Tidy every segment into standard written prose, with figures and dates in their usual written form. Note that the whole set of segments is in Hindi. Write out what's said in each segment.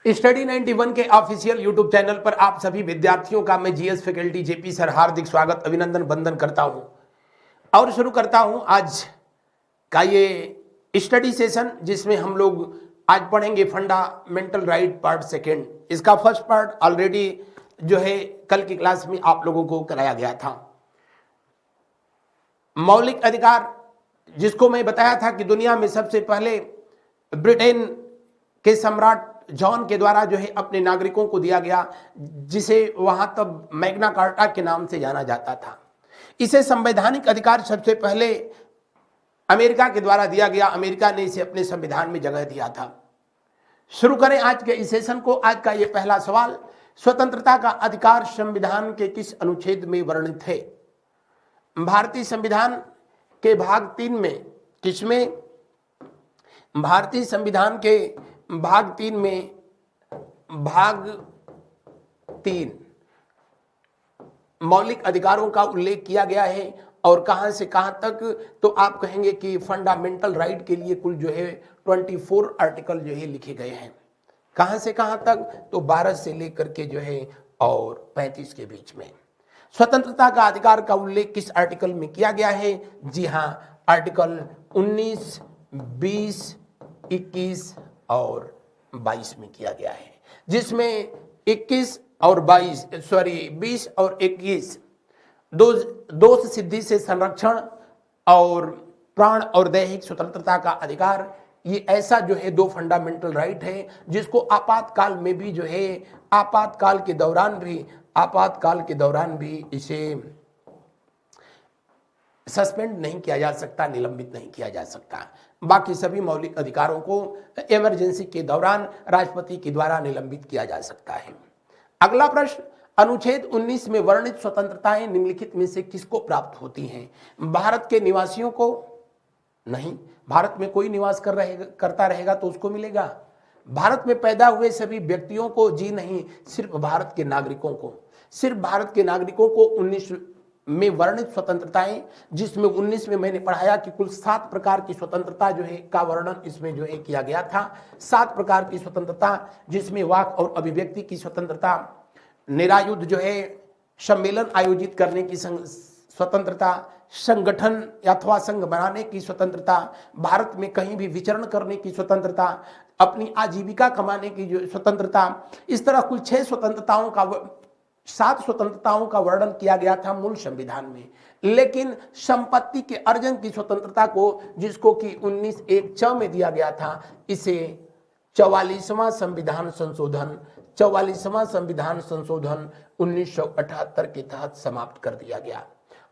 स्टडी 91 के ऑफिशियल यूट्यूब चैनल पर आप सभी विद्यार्थियों का मैं जीएस फैकल्टी जेपी सर हार्दिक स्वागत अभिनंदन वंदन करता हूं और शुरू करता हूं आज का ये स्टडी सेशन, जिसमें हम लोग आज पढ़ेंगे फंडामेंटल राइट पार्ट सेकेंड। इसका फर्स्ट पार्ट ऑलरेडी जो है कल की क्लास में आप लोगों को कराया गया था। मौलिक अधिकार, जिसको मैं बताया था कि दुनिया में सबसे पहले ब्रिटेन के सम्राट जॉन के द्वारा जो है अपने नागरिकों को दिया गया, जिसे वहां तब मैग्ना कार्टा के नाम से जाना जाता था। इसे संवैधानिक अधिकार सबसे पहले अमेरिका के द्वारा दिया गया। अमेरिका ने इसे अपने संविधान में जगह दिया था। शुरू करें आज के इस सेशन को। आज का ये पहला सवाल, स्वतंत्रता का अधिकार संविधान के किस अनुच्छेद में वर्णित है? भारतीय संविधान के भाग 3 में, किसमें? भारतीय संविधान के भाग 3 में, भाग 3 मौलिक अधिकारों का उल्लेख किया गया है। और कहां से कहां तक? तो आप कहेंगे कि फंडामेंटल राइट के लिए कुल जो है 24 आर्टिकल जो है लिखे गए हैं। कहां से कहां तक? तो 12 से लेकर के जो है और 35 के बीच में। स्वतंत्रता का अधिकार का उल्लेख किस आर्टिकल में किया गया है? जी हां, आर्टिकल 19, 20, 21 और 22 में किया गया है, जिसमें 20 और 21 दोष सिद्धि से संरक्षण और प्राण और दैहिक स्वतंत्रता का अधिकार, ये ऐसा जो है 2 फंडामेंटल राइट है, जिसको आपातकाल में भी जो है आपातकाल के दौरान भी इसे सस्पेंड नहीं किया जा सकता, निलंबित नहीं किया जा सकता। बाकी सभी मौलिक अधिकारों को इमरजेंसी के दौरान राष्ट्रपति के द्वारा निलंबित किया जा सकता है। अगला प्रश्न, अनुच्छेद 19 में वर्णित स्वतंत्रताएं निम्नलिखित में से किसको प्राप्त होती हैं? भारत के निवासियों को? नहीं, भारत में कोई निवास करता रहेगा तो उसको मिलेगा। भारत में पैदा हुए सभी व्यक्तियों को? जी नहीं, सिर्फ भारत के नागरिकों को। सिर्फ भारत के नागरिकों को 19 में वर्णित स्वतंत्रताएं, जिसमें 19 में मैंने पढ़ाया कि कुल 7 प्रकार की स्वतंत्रता जो है का वर्णन इसमें जो है किया गया था। 7 प्रकार की स्वतंत्रता, जिसमें वाक और अभिव्यक्ति की स्वतंत्रता, निरायुध जो है सम्मेलन आयोजित करने की स्वतंत्रता, संगठन अथवा संघ बनाने की स्वतंत्रता, भारत में कहीं भी विचरण करने की स्वतंत्रता, अपनी आजीविका कमाने की जो स्वतंत्रता, इस तरह कुल 7 स्वतंत्रताओं का वर्णन किया गया था मूल संविधान में। लेकिन संपत्ति के अर्जन की स्वतंत्रता को, जिसको कि 19(1)(च) में दिया गया था, इसे 44वां संविधान संशोधन 1978 के तहत समाप्त कर दिया गया।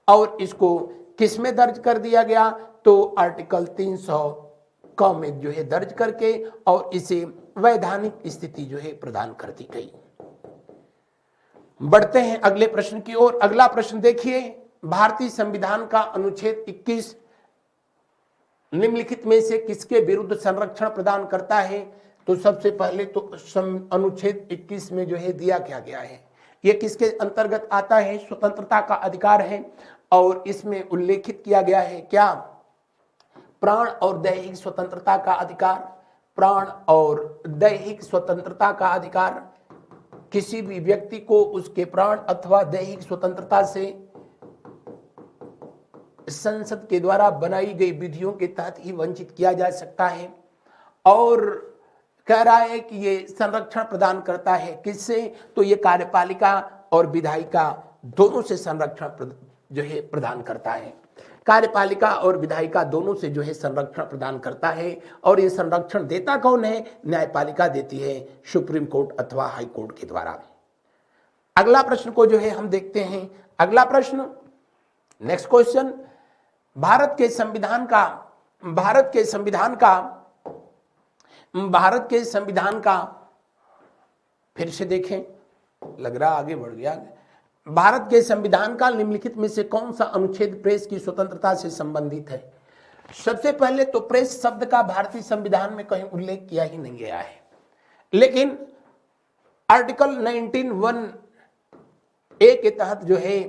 और इसको किसमें दर्ज कर दिया गया? तो आर्टिकल 300 में जो है दर्ज करके और इसे वैधानिक स्थिति जो है प्रदान कर दी गई। बढ़ते हैं अगले प्रश्न की ओर। अगला प्रश्न देखिए, भारतीय संविधान का अनुच्छेद 21 निम्नलिखित में से किसके विरुद्ध संरक्षण प्रदान करता है? तो सबसे पहले तो अनुच्छेद 21 में जो है दिया क्या गया है, यह किसके अंतर्गत आता है? स्वतंत्रता का अधिकार है। और इसमें उल्लेखित किया गया है क्या? प्राण और दैहिक स्वतंत्रता का अधिकार। प्राण और दैहिक स्वतंत्रता का अधिकार, किसी भी व्यक्ति को उसके प्राण अथवा दैहिक स्वतंत्रता से संसद के द्वारा बनाई गई विधियों के तहत ही वंचित किया जा सकता है। और कह रहा है कि ये संरक्षण प्रदान करता है किससे? तो ये कार्यपालिका और विधायिका दोनों से संरक्षण जो है प्रदान करता है। कार्यपालिका और विधायिका दोनों से जो है संरक्षण प्रदान करता है। और ये संरक्षण देता कौन है? न्यायपालिका देती है, सुप्रीम कोर्ट अथवा हाई कोर्ट के द्वारा। अगला प्रश्न को जो है हम देखते हैं। अगला प्रश्न, नेक्स्ट क्वेश्चन, भारत के संविधान का फिर से देखें, लग रहा आगे बढ़ गया। भारत के संविधान का निम्नलिखित में से कौन सा अनुच्छेद प्रेस की स्वतंत्रता से संबंधित है? सबसे पहले तो प्रेस शब्द का भारतीय संविधान में कहीं उल्लेख किया ही नहीं गया है। लेकिन आर्टिकल 19(1)(a) के तहत जो है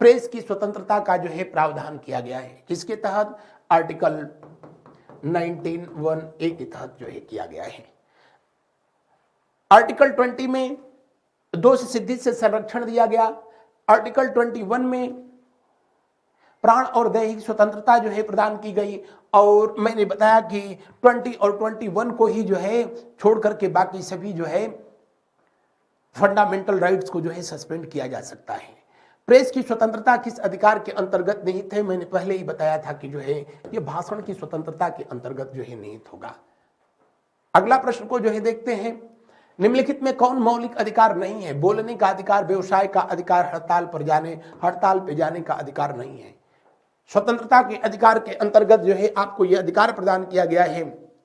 प्रेस की स्वतंत्रता का जो है प्रावधान किया गया है। किसके तहत? आर्टिकल 19(1)(a) के तहत जो है किया गया है। आर्टिकल 20 में दोष सिद्धि से संरक्षण दिया गया। आर्टिकल 21 में प्राण और दैहिक स्वतंत्रता जो है प्रदान की गई। और मैंने बताया कि 20 और 21 को ही जो है छोड़ करके बाकी सभी जो है फंडामेंटल राइट्स को जो है सस्पेंड किया जा सकता है। प्रेस की स्वतंत्रता किस अधिकार के अंतर्गत निहित है? मैंने पहले ही बताया था कि जो है ये भाषण की स्वतंत्रता के अंतर्गत जो है निहित होगा। अगला प्रश्न को जो है देखते हैं, निम्नलिखित में कौन मौलिक अधिकार नहीं है? बोलने का अधिकार, व्यवसाय का अधिकार, हड़ताल पे जाने का अधिकार नहीं है। स्वतंत्रता के अधिकार के अंतर्गत जो है आपको यह अधिकार प्रदान किया गया है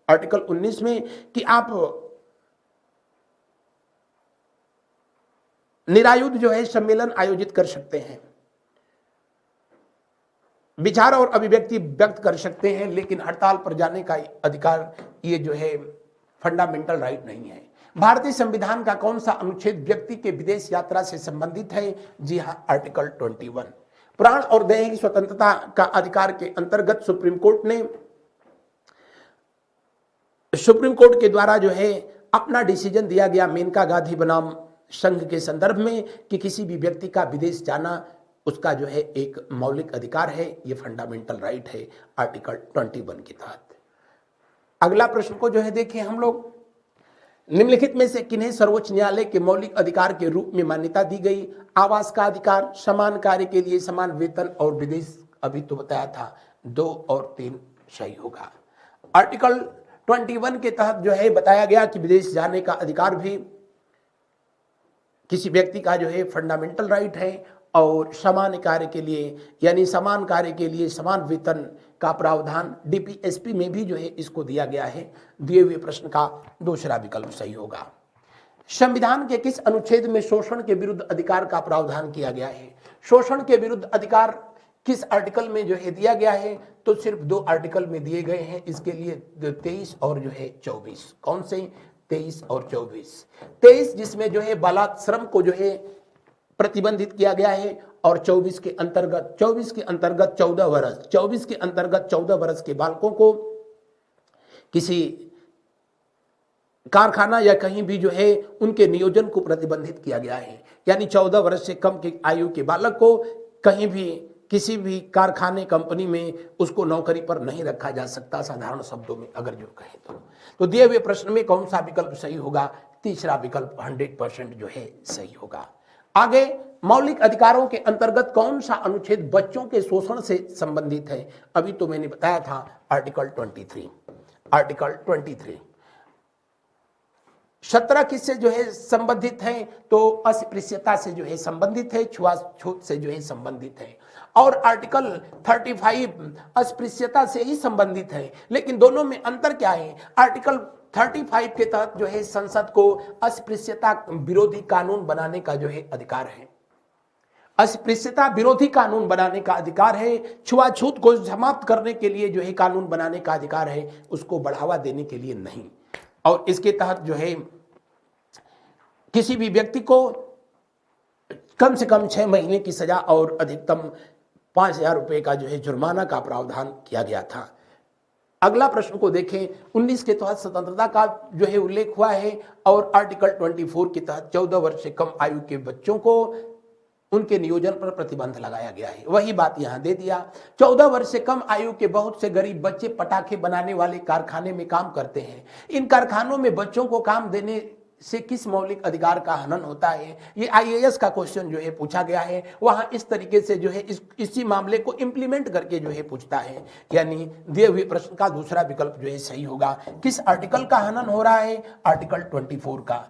आर्टिकल 19 में कि आप निरायुध जो है सम्मेलन आयोजित कर सकते हैं, विचार और अभिव्यक्ति व्यक्त कर सकते हैं, लेकिन हड़ताल पर जाने का अधिकार ये जो है फंडामेंटल राइट नहीं है। भारतीय संविधान का कौन सा अनुच्छेद व्यक्ति के विदेश यात्रा से संबंधित है? जी हां, आर्टिकल 21। प्राण और दैहिक स्वतंत्रता का अधिकार के अंतर्गत सुप्रीम कोर्ट के द्वारा जो है अपना डिसीजन दिया गया मेनका गांधी बनाम संघ के संदर्भ में कि किसी भी व्यक्ति का विदेश जाना उसका जो है एक मौलिक अधिकार है, ये फंडामेंटल राइट है आर्टिकल 21 के तहत। अगला प्रश्न को जो है देखें हम लोग, निम्नलिखित में से किन्हें सर्वोच्च न्यायालय के मौलिक अधिकार के रूप में मान्यता दी गई? आवास का अधिकार, समान कार्य के लिए समान वेतन और विदेश, अभी तो बताया था 2 और 3 सही होगा। आर्टिकल 21 के तहत जो है बताया गया कि विदेश जाने का अधिकार भी किसी व्यक्ति का जो है फंडामेंटल राइट है, और समान कार्य के लिए यानी समान कार्य के लिए समान वेतन का प्रावधान डीपीएसपी में भी जो है इसको दिया गया है। दिए हुए प्रश्न का दूसरा विकल्प सही होगा। संविधान के किस अनुच्छेद में शोषण के विरुद्ध अधिकार का प्रावधान किया गया है? शोषण के विरुद्ध अधिकार किस आर्टिकल में जो है दिया गया है? तो सिर्फ 2 आर्टिकल में दिए गए हैं इसके लिए, 23 और जो है 24। कौन से? 23 और 24। 23 जिसमें जो है बालात श्रम को जो है प्रतिबंधित किया गया है, और 24 के अंतर्गत 14 वर्ष 24 के अंतर्गत 14 वर्ष के बालकों को किसी कारखाना या कहीं भी जो है उनके नियोजन को प्रतिबंधित किया गया है। यानी 14 वर्ष से कम की आयु के बालक को कहीं भी किसी भी कारखाने कंपनी में उसको नौकरी पर नहीं रखा जा सकता, साधारण शब्दों में अगर जो कहें तो दिए हुए प्रश्न में कौन सा विकल्प सही होगा? तीसरा विकल्प 100% जो है सही होगा। आगे, मौलिक अधिकारों के अंतर्गत कौन सा अनुच्छेद बच्चों के शोषण से संबंधित है? अभी तो मैंने बताया था आर्टिकल 23। आर्टिकल 23 17 किससे जो है संबंधित है? तो अस्पृश्यता से जो है संबंधित है, छुआछूत से जो है संबंधित है। और आर्टिकल 35 अस्पृश्यता से ही संबंधित है, लेकिन दोनों में अंतर क्या है? आर्टिकल 35 के तहत जो है संसद को अस्पृश्यता विरोधी कानून बनाने का जो है अधिकार है, अस्पृश्यता विरोधी कानून बनाने का अधिकार है, छुआछूत को समाप्त करने के लिए जो है कानून बनाने का अधिकार है, उसको बढ़ावा देने के लिए नहीं। और इसके तहत जो है किसी भी व्यक्ति को कम से कम 6 महीने की सजा और अधिकतम 5,000 रुपए का जो है जुर्माना का प्रावधान किया गया था। अगला प्रश्न को देखें, 19 के तहत स्वतंत्रता का जो है उल्लेख हुआ है, और आर्टिकल 24 के तहत 14 वर्ष से कम आयु के बच्चों को उनके नियोजन पर प्रतिबंध लगाया गया है। वही बात यहां दे दिया। 14 वर्ष से कम आयु के बहुत से गरीब बच्चे पटाखे बनाने वाले कारखाने में काम करते हैं। इन कारखानों में बच्चों को काम देने से किस मौलिक अधिकार का हनन होता है? ये आईएएस का क्वेश्चन जो है पूछा गया है, वहां इस तरीके से जो है इसी मामले को इंप्लीमेंट करके जो है पूछता है। यानी दिए हुए प्रश्न का दूसरा विकल्प जो है सही होगा। किस आर्टिकल का हनन हो रहा है? आर्टिकल 24 का,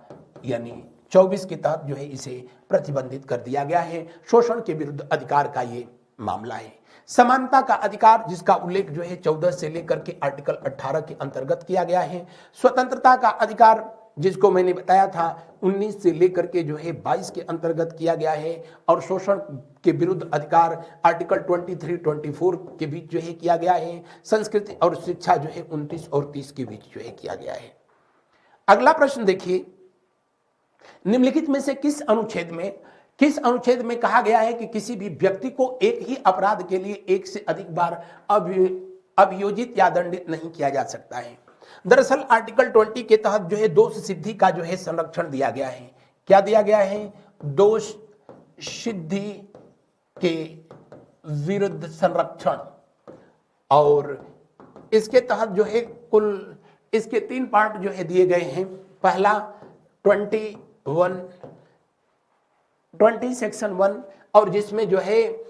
यानी 24 के तहत जो है इसे प्रतिबंधित कर दिया गया है। शोषण के विरुद्ध अधिकार का ये मामला है। समानता का अधिकार जिसका उल्लेख जो है 14 से लेकर के आर्टिकल 18 के अंतर्गत किया गया है। स्वतंत्रता का अधिकार जिसको मैंने बताया था 19 से लेकर के जो है 22 के अंतर्गत किया गया है। और शोषण के विरुद्ध अधिकार आर्टिकल 23-24 के बीच जो है किया गया है। संस्कृति और शिक्षा जो है 29 और 30 के बीच जो है किया गया है। अगला प्रश्न देखिए, निम्नलिखित में से किस अनुच्छेद में कहा गया है कि किसी भी व्यक्ति को एक ही अपराध के लिए एक से अधिक बार अभियोजित या दंडित नहीं किया जा सकता है? दरअसल आर्टिकल 20 के तहत जो है दोष सिद्धि का जो है संरक्षण दिया गया है। क्या दिया गया है? दोष सिद्धि के विरुद्ध संरक्षण। और इसके तहत जो है कुल इसके 3 पार्ट जो है दिए गए हैं। पहला 20 सेक्शन 1 और जिसमें जो है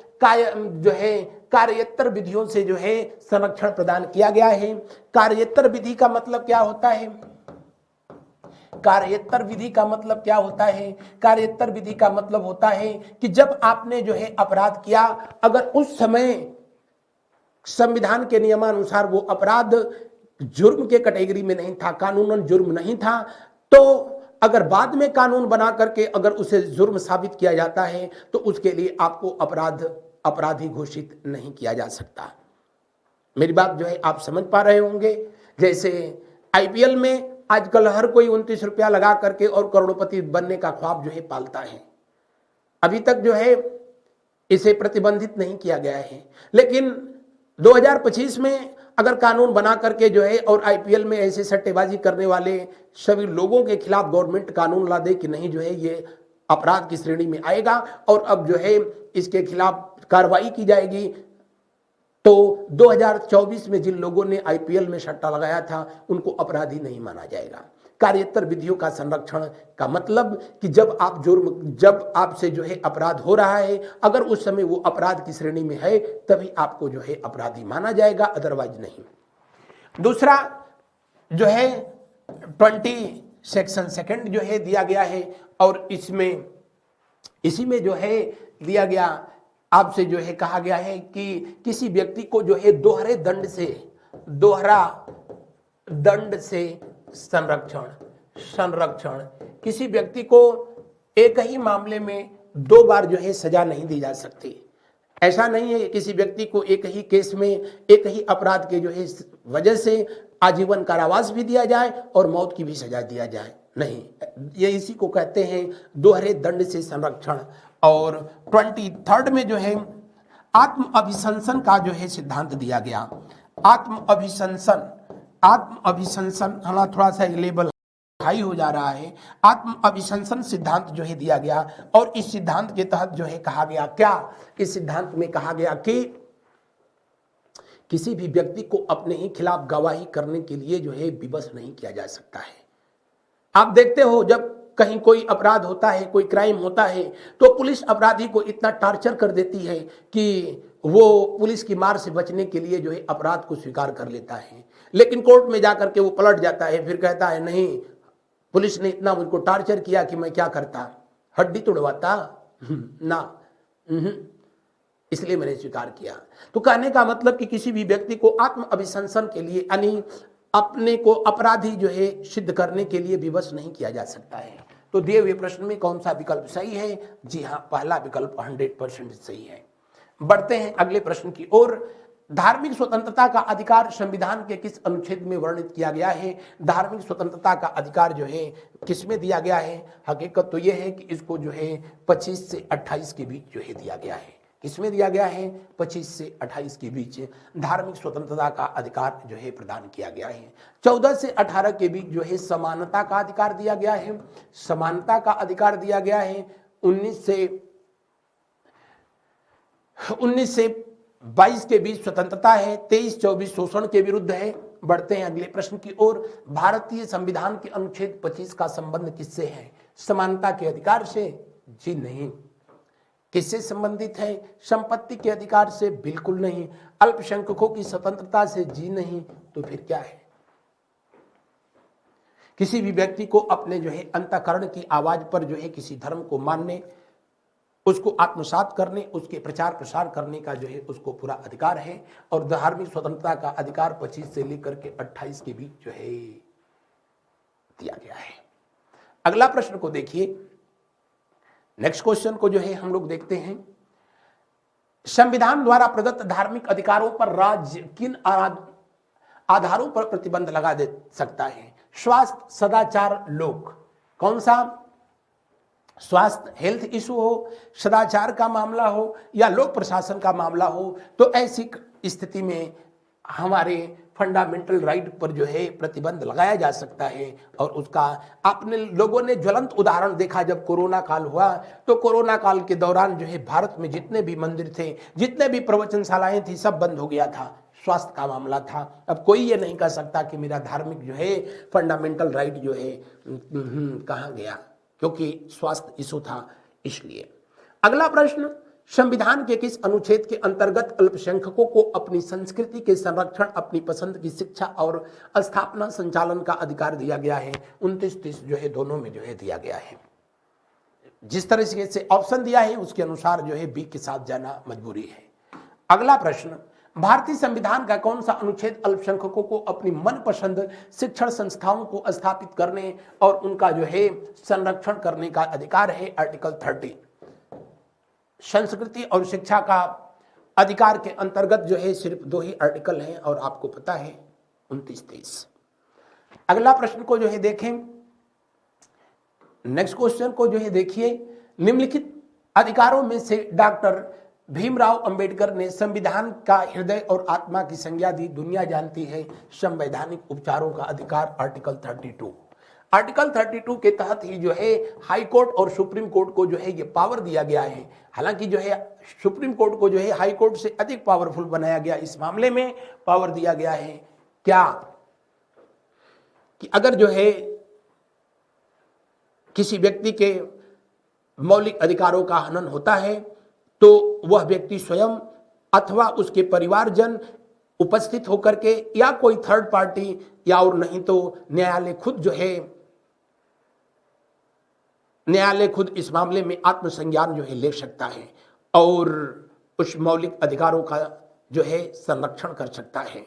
कार्यत्तर विधियों से जो है संरक्षण प्रदान किया गया है। कार्यत्तर विधि का मतलब क्या होता है? कार्यत्तर विधि का मतलब क्या होता है? कार्यत्तर विधि का मतलब होता है कि जब आपने जो है अपराध किया, अगर उस समय संविधान के नियमानुसार वो अपराध जुर्म के कैटेगरी में नहीं था, कानूनन जुर्म नहीं था, तो अगर बाद में कानून बना करके अगर उसे जुर्म साबित किया जाता है तो उसके लिए आपको अपराधी घोषित नहीं किया जा सकता। मेरी बात जो है आप समझ पा रहे होंगे। जैसे आईपीएल में आजकल हर कोई 29 रुपया लगा करके और करोड़पति बनने का ख्वाब जो है पालता है। अभी तक जो है इसे प्रतिबंधित नहीं किया गया है, लेकिन 2025 में अगर कानून बना करके जो है और आईपीएल में ऐसे सट्टेबाजी करने वाले सभी लोगों के खिलाफ गवर्नमेंट कानून ला दे कि नहीं जो है ये अपराध की श्रेणी में आएगा और अब जो है इसके खिलाफ कार्रवाई की जाएगी, तो 2024 में जिन लोगों ने आईपीएल में सट्टा लगाया था उनको अपराधी नहीं माना जाएगा। कार्यत्तर विधियों का संरक्षण का मतलब कि जब आपसे जो है अपराध हो रहा है, अगर उस समय वो अपराध की श्रेणी में है तभी आपको जो है अपराधी माना जाएगा, अदरवाइज नहीं। दूसरा जो है 20 सेक्शन 2 जो है दिया गया है और इसी में जो है दिया गया आपसे जो है कहा गया है कि किसी व्यक्ति को जो है दोहरे दंड से संरक्षण किसी व्यक्ति को एक ही मामले में 2 बार जो है सजा नहीं दी जा सकती। ऐसा नहीं है किसी व्यक्ति को एक ही केस में एक ही अपराध के जो है वजह से आजीवन कारावास भी दिया जाए और मौत की भी सजा दिया जाए, नहीं, ये इसी को कहते हैं दोहरे दंड से संरक्षण। और 23 में जो है आत्म अभिशंसन का जो है सिद्धांत दिया गया। आत्म अभिशंसन हाँ थोड़ा सा लेवल हाई हो जा रहा है। आत्म अभिशंसन सिद्धांत जो है दिया गया और इस सिद्धांत के तहत जो है कहा गया क्या? इस सिद्धांत में कहा गया कि किसी भी व्यक्ति को अपने ही खिलाफ गवाही करने के लिए जो है विवश नहीं किया जा सकता है। आप देखते हो जब कहीं कोई अपराध होता है, कोई क्राइम होता है, तो पुलिस अपराधी को इतना टॉर्चर कर देती है कि वो पुलिस की मार से बचने के लिए जो है अपराध को स्वीकार कर लेता है, लेकिन कोर्ट में जाकर के वो पलट जाता है, फिर कहता है नहीं, पुलिस ने इतना मुझको टॉर्चर किया कि मैं क्या करता, हड्डी तोड़वाता ना, इसलिए मैंने स्वीकार किया। तो कहने का मतलब कि किसी भी व्यक्ति को आत्म अभिशंसन के लिए यानी अपने को अपराधी जो है सिद्ध करने के लिए विवश नहीं किया जा सकता है। तो दिए हुए प्रश्न में कौन सा विकल्प सही है? जी हाँ, पहला विकल्प 100% सही है। बढ़ते हैं अगले प्रश्न की ओर। धार्मिक स्वतंत्रता का अधिकार संविधान के किस अनुच्छेद में वर्णित किया गया है? धार्मिक स्वतंत्रता का अधिकार जो है किस में दिया गया है? हकीकत तो यह है कि इसको जो है 25 से 28 के बीच जो है दिया गया है। किसमें दिया गया है? 25 से 28 के बीच धार्मिक स्वतंत्रता का अधिकार जो है प्रदान किया गया है। 14 से 18 के बीच जो है समानता का अधिकार दिया गया है। समानता का अधिकार दिया गया है। 19 से 22 के बीच स्वतंत्रता है। 23-24 शोषण के विरुद्ध है। बढ़ते हैं अगले प्रश्न की ओर। भारतीय संविधान के अनुच्छेद 25 का संबंध किससे है? समानता के अधिकार से? जी नहीं। किससे संबंधित है? संपत्ति के अधिकार से? बिल्कुल नहीं। अल्पसंख्यकों की स्वतंत्रता से? जी नहीं। तो फिर क्या है? किसी भी व्यक्ति को अपने जो है अंतःकरण की आवाज पर जो है किसी धर्म को मानने, उसको आत्मसात करने, उसके प्रचार प्रसार करने का जो है उसको पूरा अधिकार है। और धार्मिक स्वतंत्रता का अधिकार 25 से लेकर के 28 के बीच जो है दिया गया है। अगला प्रश्न को देखिए। नेक्स्ट क्वेश्चन को जो है हम लोग देखते हैं। संविधान द्वारा प्रदत्त धार्मिक अधिकारों पर राज्य किन आधारों पर प्रतिबंध लगा दे सकता है? स्वास्थ्य, सदाचार, लोक। कौन सा? स्वास्थ्य, हेल्थ इशू हो, सदाचार का मामला हो या लोक प्रशासन का मामला हो, तो ऐसी स्थिति में हमारे फंडामेंटल राइट पर जो है प्रतिबंध लगाया जा सकता है। और उसका आपने लोगों ने ज्वलंत उदाहरण देखा जब कोरोना काल हुआ, तो कोरोना काल के दौरान जो है भारत में जितने भी मंदिर थे, जितने भी प्रवचनशालाएं थी, सब बंद हो गया था। स्वास्थ्य का मामला था। अब कोई ये नहीं कह सकता कि मेरा धार्मिक जो है फंडामेंटल राइट जो है कहाँ गया, क्योंकि स्वास्थ्य इशू था इसलिए। अगला प्रश्न, संविधान के किस अनुच्छेद के अंतर्गत अल्पसंख्यकों को अपनी संस्कृति के संरक्षण, अपनी पसंद की शिक्षा और स्थापना संचालन का अधिकार दिया गया है? 29-30 जो है दोनों में जो है दिया गया है। जिस तरह से ऑप्शन दिया है उसके अनुसार जो है बी के साथ जाना मजबूरी है। अगला प्रश्न, भारतीय संविधान का कौन सा अनुच्छेद अल्पसंख्यकों को अपनी मनपसंद शिक्षण संस्थाओं को स्थापित करने और उनका जो है संरक्षण करने का अधिकार है? आर्टिकल 30। संस्कृति और शिक्षा का अधिकार के अंतर्गत जो है सिर्फ 2 ही आर्टिकल हैं और आपको पता है 29-30। अगला प्रश्न को जो है देखें, नेक्स्ट क्वेश्चन को जो है देखिए, निम्नलिखित अधिकारों में से डॉक्टर भीमराव अंबेडकर ने संविधान का हृदय और आत्मा की संज्ञा दी, दुनिया जानती है संवैधानिक उपचारों का अधिकार? आर्टिकल 32। आर्टिकल 32 के तहत ही जो है हाई कोर्ट और सुप्रीम कोर्ट को जो है ये पावर दिया गया है। हालांकि जो है सुप्रीम कोर्ट को जो है हाई कोर्ट से अधिक पावरफुल बनाया गया, इस मामले में पावर दिया गया है क्या कि अगर जो है किसी व्यक्ति के मौलिक अधिकारों का हनन होता है तो वह व्यक्ति स्वयं अथवा उसके परिवारजन उपस्थित होकर के या कोई थर्ड पार्टी या और नहीं तो न्यायालय खुद इस मामले में आत्मसंज्ञान जो है ले सकता है और उस मौलिक अधिकारों का जो है संरक्षण कर सकता है।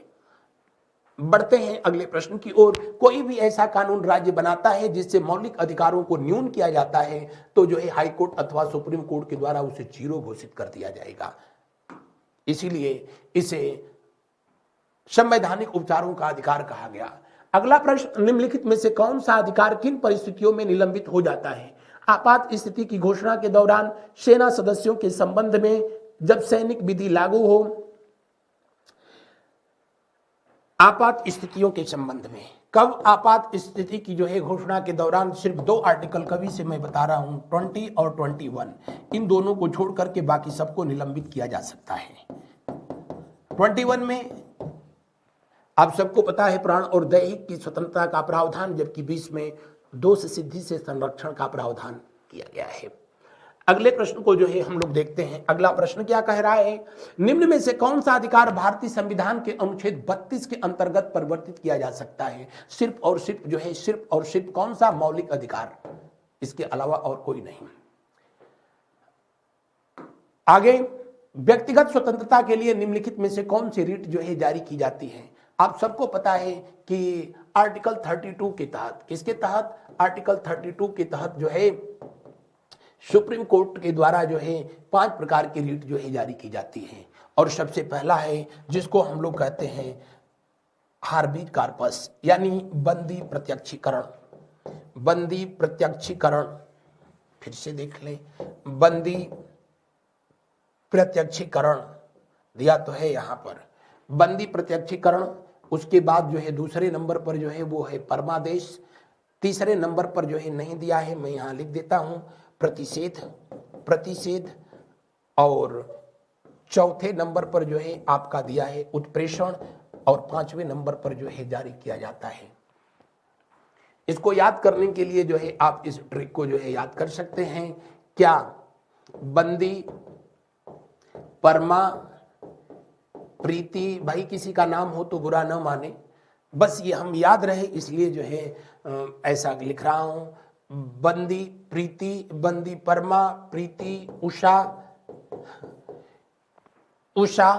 बढ़ते हैं अगले प्रश्न की ओर। कोई भी ऐसा कानून राज्य बनाता है जिससे मौलिक अधिकारों को न्यून किया जाता है तो जो है हाई कोर्ट अथवा सुप्रीम कोर्ट के द्वारा उसे जीरो घोषित कर दिया जाएगा। इसीलिए इसे संवैधानिक उपचारों का अधिकार कहा गया। अगला प्रश्न, निम्नलिखित में से कौन सा अधिकार किन परिस्थितियों में निलंबित हो जाता है? आपात स्थिति की घोषणा के दौरान, सेना सदस्यों के संबंध में, जब सैनिक विधि लागू हो। आपात स्थितियों के संबंध में कब आपात स्थिति की जो है घोषणा के दौरान? सिर्फ 2 आर्टिकल कभी से मैं बता रहा हूं, 20 और 21, इन दोनों को छोड़ करके बाकी सबको निलंबित किया जा सकता है। 21 में आप सबको पता है प्राण और दैहिक की स्वतंत्रता का प्रावधान, जबकि 20 में दोष सिद्धि से संरक्षण का प्रावधान किया गया है। अगले प्रश्न को जो है हम लोग देखते हैं। अगला प्रश्न क्या कह रहा है? निम्न में से कौन सा अधिकार भारतीय संविधान के अनुच्छेद 32 के अंतर्गत परिवर्तित किया जा सकता है? सिर्फ और सिर्फ कौन सा मौलिक अधिकार, इसके अलावा और कोई नहीं। आगे, व्यक्तिगत स्वतंत्रता के लिए निम्नलिखित में से कौन सी रीट जो है जारी की जाती है? आप सबको पता है कि आर्टिकल 32 के तहत, किसके तहत? आर्टिकल 32 के तहत जो है सुप्रीम कोर्ट के द्वारा जो है 5 प्रकार की रीट जो है जारी की जाती है। और सबसे पहला है जिसको हम लोग कहते हैं हार्बीज कार्पस, यानी बंदी प्रत्यक्षीकरण। बंदी प्रत्यक्षीकरण, फिर से देख लें, बंदी प्रत्यक्षीकरण दिया तो है यहां पर, बंदी प्रत्यक्षीकरण। उसके बाद जो है दूसरे नंबर पर जो है वो है परमादेश। तीसरे नंबर पर जो है नहीं दिया है, मैं यहां लिख देता हूं, प्रतिषेध। और चौथे नंबर पर जो है आपका दिया है उत्प्रेषण। और 5वें नंबर पर जो है जारी किया जाता है। इसको याद करने के लिए जो है आप इस ट्रिक को जो है याद कर सकते हैं। क्या? बंदी, परमा, प्रीति, भाई किसी का नाम हो तो बुरा न माने, बस ये हम याद रहे इसलिए जो है ऐसा लिख रहा हूं। बंदी प्रीति, बंदी परमा, प्रीति उषा,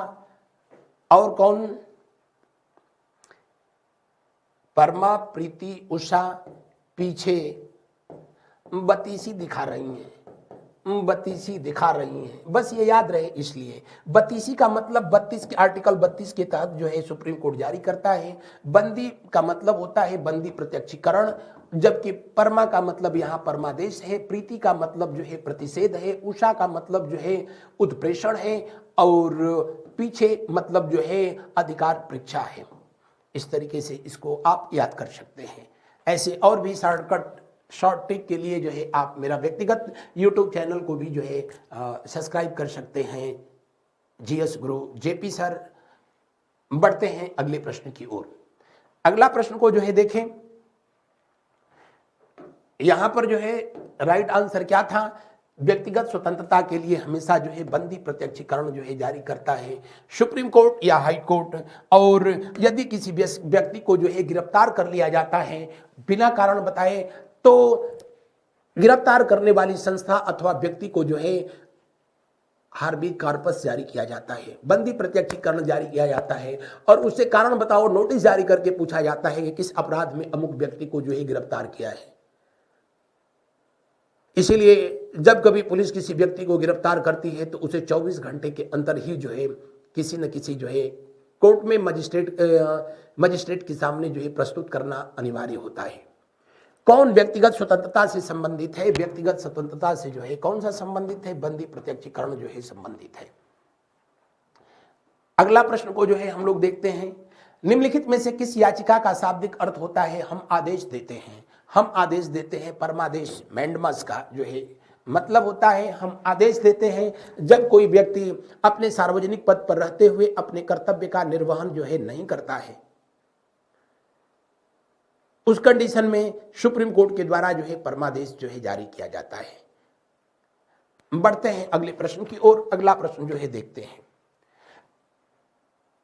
और कौन? परमा, प्रीति, उषा, पीछे बतीसी दिखा रही हैं, बस ये याद रहे इसलिए। बतीसी का मतलब 32 के आर्टिकल 32 के तहत जो है सुप्रीम कोर्ट जारी करता है। बंदी का मतलब होता है बंदी प्रत्यक्षीकरण, जबकि परमा का मतलब यहाँ परमादेश है। प्रीति का मतलब जो है प्रतिषेध है। उषा का मतलब जो है उत्प्रेषण है। और पीछे मतलब जो है अधिकार परीक्षा है। इस तरीके से इसको आप याद कर सकते हैं। ऐसे और भी शॉर्ट ट्रिक के लिए जो है आप मेरा व्यक्तिगत यूट्यूब चैनल को भी जो है सब्सक्राइब कर सकते हैं, जीएस गुरु जेपी सर। बढ़ते हैं अगले प्रश्न की ओर। अगला प्रश्न को जो है देखें, यहां पर जो है राइट आंसर क्या था? व्यक्तिगत स्वतंत्रता के लिए हमेशा जो है बंदी प्रत्यक्षीकरण जो है जारी करता है सुप्रीम कोर्ट या हाई कोर्ट। और यदि किसी व्यक्ति को जो है गिरफ्तार कर लिया जाता है बिना कारण बताए, तो गिरफ्तार करने वाली संस्था अथवा व्यक्ति को जो है हार्बी कॉर्पस जारी किया जाता है, बंदी प्रत्यक्षीकरण जारी किया जाता है, और उससे कारण बताओ नोटिस जारी करके पूछा जाता है कि किस अपराध में अमुक व्यक्ति को जो है गिरफ्तार किया है। इसीलिए जब कभी पुलिस किसी व्यक्ति को गिरफ्तार करती है तो उसे 24 घंटे के अंदर ही जो है किसी न किसी जो है कोर्ट में मजिस्ट्रेट के सामने जो है प्रस्तुत करना अनिवार्य होता है। कौन व्यक्तिगत स्वतंत्रता से संबंधित है? व्यक्तिगत स्वतंत्रता से जो है कौन सा संबंधित है? बंदी प्रत्यक्षीकरण जो है संबंधित है। अगला प्रश्न को जो है हम लोग देखते हैं, निम्नलिखित में से किस याचिका का शाब्दिक अर्थ होता है हम आदेश देते हैं? हम आदेश देते हैं परमादेश मैंडमस का जो है मतलब होता है हम आदेश देते हैं जब कोई व्यक्ति अपने सार्वजनिक पद पर रहते हुए अपने कर्तव्य का निर्वहन जो है नहीं करता है, उस कंडीशन में सुप्रीम कोर्ट के द्वारा जो है परमादेश जो है जारी किया जाता है। बढ़ते हैं अगले प्रश्न की ओर। अगला प्रश्न जो है देखते हैं,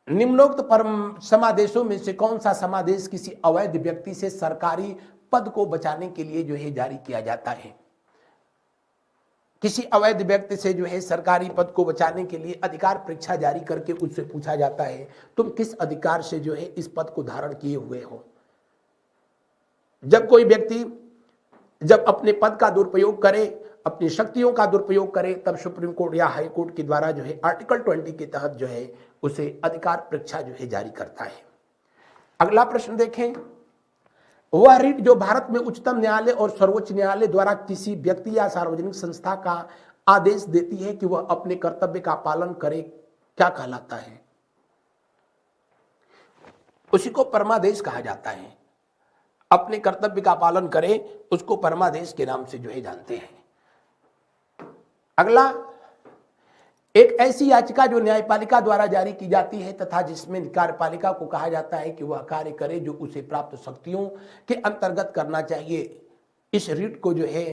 निम्नोक्त समादेशों में से कौन सा समादेश किसी अवैध व्यक्ति से सरकारी पद को बचाने के लिए जो है जारी किया जाता है? किसी अवैध व्यक्ति से जो है सरकारी पद को बचाने के लिए अधिकार परीक्षा जारी करके उससे पूछा जाता है तुम किस अधिकार से जो है इस पद को धारण किए हुए हो। जब कोई व्यक्ति जब अपने पद का दुरुपयोग करे, अपनी शक्तियों का दुरुपयोग करे, तब सुप्रीम कोर्ट या हाई कोर्ट के द्वारा जो है आर्टिकल 20 के तहत जो है उसे अधिकार परीक्षा जो है जारी करता है। अगला प्रश्न देखें, वह रिट जो भारत में उच्चतम न्यायालय और सर्वोच्च न्यायालय द्वारा किसी व्यक्ति या सार्वजनिक संस्था का आदेश देती है कि वह अपने कर्तव्य का पालन करे, क्या कहलाता है? उसी को परमादेश कहा जाता है। अपने कर्तव्य का पालन करे उसको परमादेश के नाम से जो है जानते हैं। अगला, एक ऐसी याचिका जो न्यायपालिका द्वारा जारी की जाती है तथा जिसमें कार्यपालिका को कहा जाता है कि वह कार्य करे जो उसे प्राप्त शक्तियों के अंतर्गत करना चाहिए। इस रिट को जो है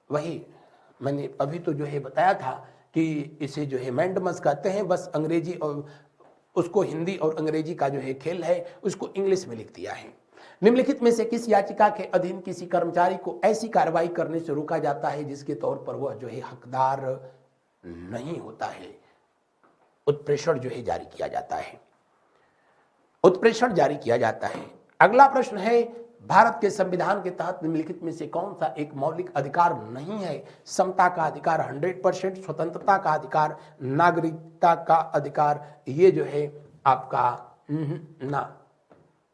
वही मैंने अभी तो जो है बताया था कि इसे जो है मैंडमस कहते हैं, बस अंग्रेजी और उसको हिंदी और अंग्रेजी का जो है खेल है, उसको इंग्लिश में लिख दिया है। निम्नलिखित में से किस याचिका के अधीन किसी कर्मचारी को ऐसी कार्रवाई करने से रोका जाता है जिसके तौर पर वह जो है हकदार नहीं होता है? उत्प्रेषण जो है जारी किया जाता है, उत्प्रेषण जारी किया जाता है। अगला प्रश्न है, भारत के संविधान के तहत निम्नलिखित में से कौन सा एक मौलिक अधिकार नहीं है? समता का अधिकार 100%, स्वतंत्रता का अधिकार, नागरिकता का अधिकार, ये जो है आपका ना,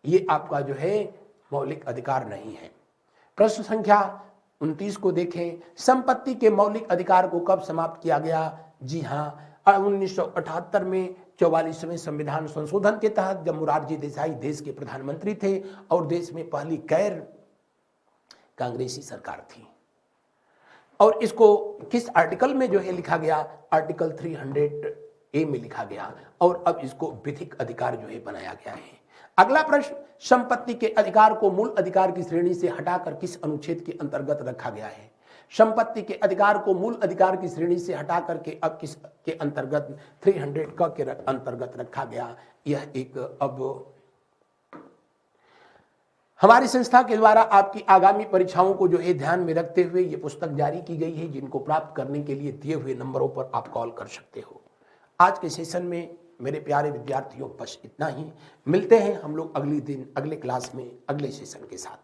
ये आपका जो है मौलिक अधिकार नहीं है। प्रश्न संख्या 29 को देखें, संपत्ति के मौलिक अधिकार को कब समाप्त किया गया? जी हाँ, 1978 में 44वें संविधान संशोधन के तहत, जब मोरारजी देसाई देश के प्रधानमंत्री थे और देश में पहली गैर कांग्रेसी सरकार थी। और इसको किस आर्टिकल में जो है लिखा गया? आर्टिकल 300A में लिखा गया, और अब इसको विधिक अधिकार जो है बनाया गया है। अगला प्रश्न, संपत्ति के अधिकार को मूल अधिकार की श्रेणी से हटाकर किस अनुच्छेद के अंतर्गत रखा गया है? संपत्ति के अधिकार को मूल अधिकार की श्रेणी से हटाकर के अब किस के अंतर्गत 300 के अंतर्गत रखा गया? यह एक अब हमारी संस्था के द्वारा आपकी आगामी परीक्षाओं को जो है ध्यान में रखते हुए ये पुस्तक जारी की गई है, जिनको प्राप्त करने के लिए दिए हुए नंबरों पर आप कॉल कर सकते हो। आज के सेशन में मेरे प्यारे विद्यार्थियों बस इतना ही। मिलते हैं हम लोग अगले दिन अगले क्लास में अगले सेशन के साथ।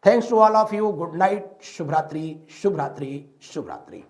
Thanks to all of you. Good night, शुभ रात्रि, शुभ रात्रि, शुभ रात्रि।